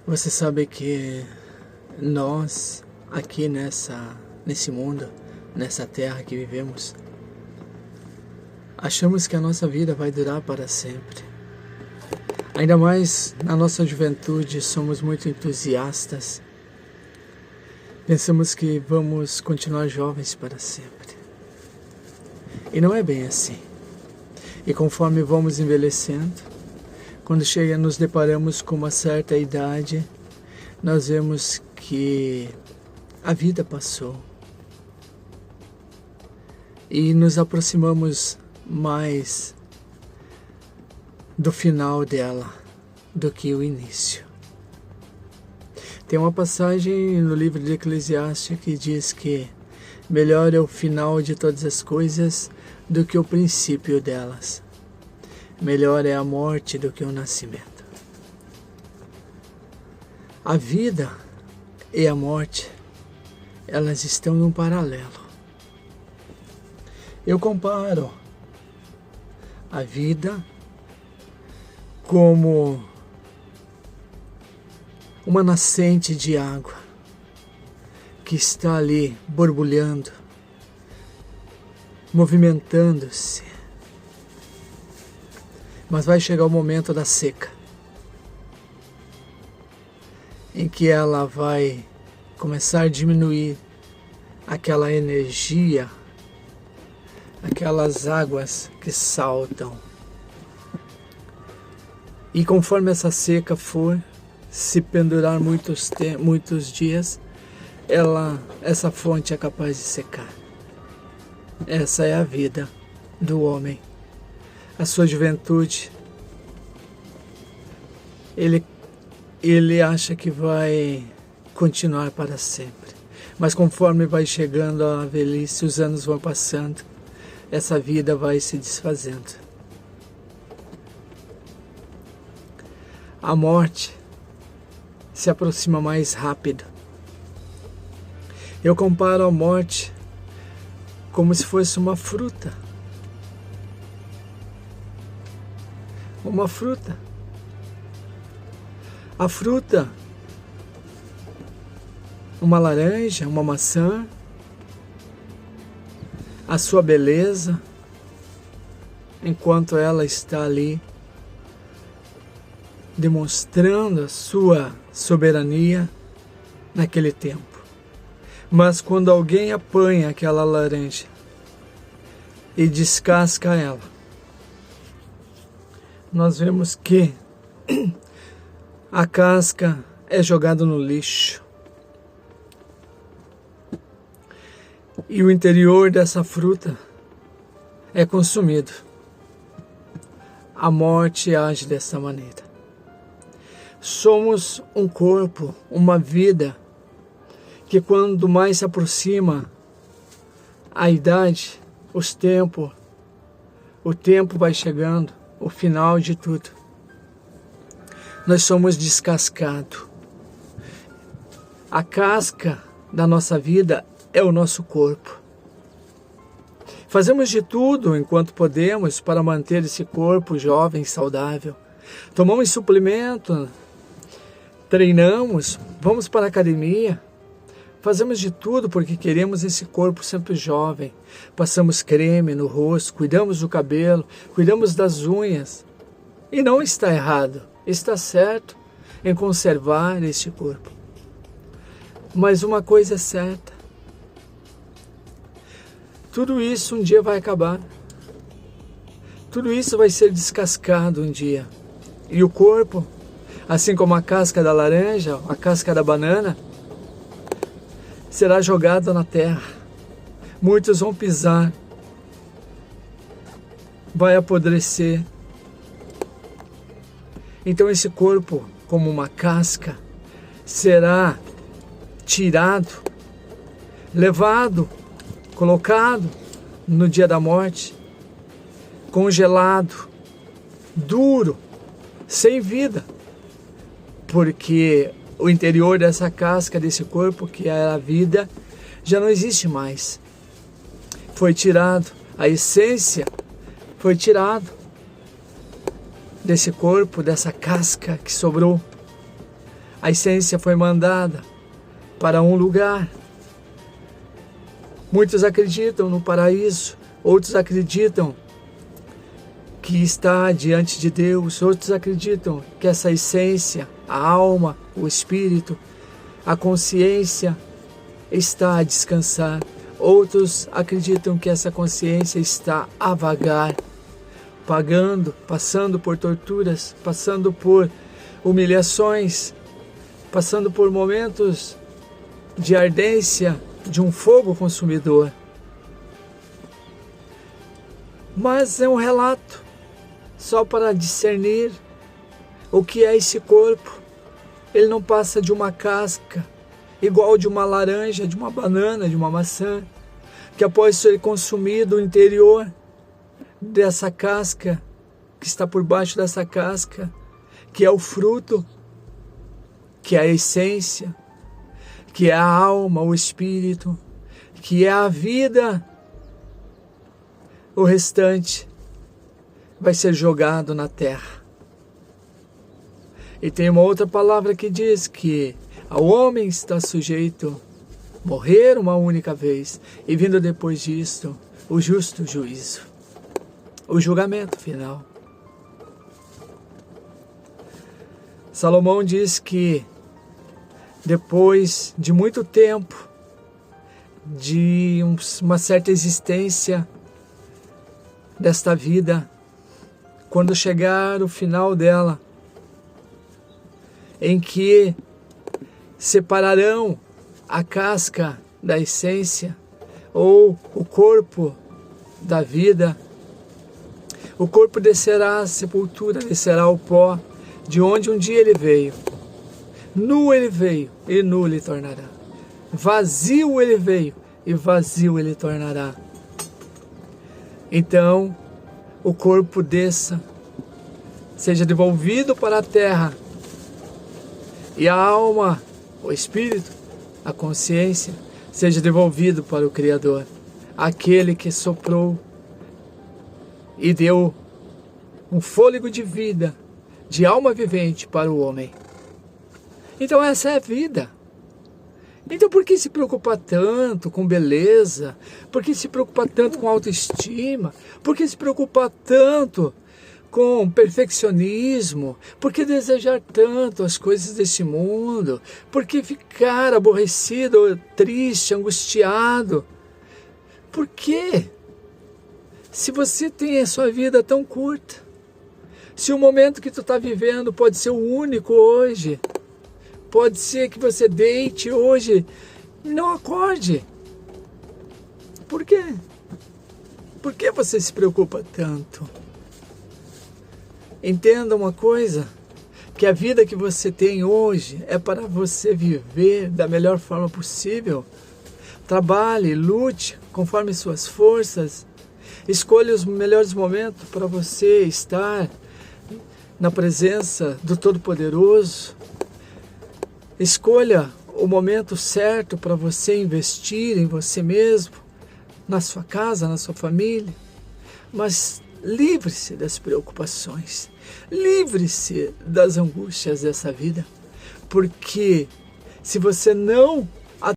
Você sabe que nós, aqui nesse mundo, nessa terra que vivemos, achamos que a nossa vida vai durar para sempre. Ainda mais na nossa juventude, somos muito entusiastas. Pensamos que vamos continuar jovens para sempre. E não é bem assim. E conforme vamos envelhecendo, quando nos deparamos com uma certa idade, nós vemos que a vida passou. E nos aproximamos mais do final dela do que o início. Tem uma passagem no livro de Eclesiastes que diz que melhor é o final de todas as coisas do que o princípio delas. Melhor é a morte do que o nascimento. A vida e a morte, elas estão num paralelo. Eu comparo a vida como uma nascente de água que está ali borbulhando, movimentando-se. Mas vai chegar o momento da seca, em que ela vai começar a diminuir aquela energia, aquelas águas que saltam. E conforme essa seca for se pendurar muitos dias, essa fonte é capaz de secar. Essa é a vida do homem. A sua juventude, ele acha que vai continuar para sempre. Mas conforme vai chegando a velhice, os anos vão passando, essa vida vai se desfazendo. A morte se aproxima mais rápido. Eu comparo a morte como se fosse uma fruta. Uma fruta. A fruta, uma laranja, uma maçã, a sua beleza, enquanto ela está ali demonstrando a sua soberania naquele tempo. Mas quando alguém apanha aquela laranja e descasca ela, nós vemos que a casca é jogada no lixo. E o interior dessa fruta é consumido. A morte age dessa maneira. Somos um corpo, uma vida, que quando mais se aproxima a idade, o tempo vai chegando, o final de tudo. Nós somos descascados. A casca da nossa vida é o nosso corpo. Fazemos de tudo enquanto podemos para manter esse corpo jovem, saudável. Tomamos suplemento, treinamos, vamos para a academia. Fazemos de tudo porque queremos esse corpo sempre jovem. Passamos creme no rosto, cuidamos do cabelo, cuidamos das unhas. E não está errado, está certo em conservar este corpo. Mas uma coisa é certa. Tudo isso um dia vai acabar. Tudo isso vai ser descascado um dia. E o corpo, assim como a casca da laranja, a casca da banana, será jogado na terra. Muitos vão pisar. Vai apodrecer. Então esse corpo, como uma casca, será tirado, levado, colocado no dia da morte, congelado, duro, sem vida, porque o interior dessa casca, desse corpo, que é a vida, já não existe mais. Foi tirado, a essência foi tirado desse corpo, dessa casca que sobrou. A essência foi mandada para um lugar. Muitos acreditam no paraíso, outros acreditam que está diante de Deus, outros acreditam que essa essência, a alma, o espírito, a consciência está a descansar. Outros acreditam que essa consciência está a vagar, passando por torturas, passando por humilhações, passando por momentos de ardência de um fogo consumidor. Mas é um relato só para discernir o que é esse corpo. Ele não passa de uma casca, igual de uma laranja, de uma banana, de uma maçã, que após ser consumido o interior dessa casca, que está por baixo dessa casca, que é o fruto, que é a essência, que é a alma, o espírito, que é a vida, o restante vai ser jogado na terra. E tem uma outra palavra que diz que ao homem está sujeito morrer uma única vez e vindo depois disto o justo juízo, o julgamento final. Salomão diz que depois de muito tempo, de uma certa existência desta vida, quando chegar o final dela, em que separarão a casca da essência ou o corpo da vida, o corpo descerá à sepultura, descerá ao pó, de onde um dia ele veio. Nu ele veio e nu lhe tornará. Vazio ele veio e vazio ele tornará. Então, o corpo desça, seja devolvido para a terra, e a alma, o espírito, a consciência, seja devolvido para o Criador, aquele que soprou e deu um fôlego de vida, de alma vivente para o homem. Então essa é a vida. Então por que se preocupar tanto com beleza? Por que se preocupar tanto com autoestima? Por que se preocupar tanto com perfeccionismo? Por que desejar tanto as coisas desse mundo? Por que ficar aborrecido, triste, angustiado? Por quê? Se você tem a sua vida tão curta, se o momento que tu está vivendo pode ser o único hoje, pode ser que você deite hoje e não acorde. Por quê? Por que você se preocupa tanto? Entenda uma coisa, que a vida que você tem hoje é para você viver da melhor forma possível. Trabalhe, lute conforme suas forças. Escolha os melhores momentos para você estar na presença do Todo-Poderoso. Escolha o momento certo para você investir em você mesmo, na sua casa, na sua família. Mas livre-se das preocupações, livre-se das angústias dessa vida. Porque se você não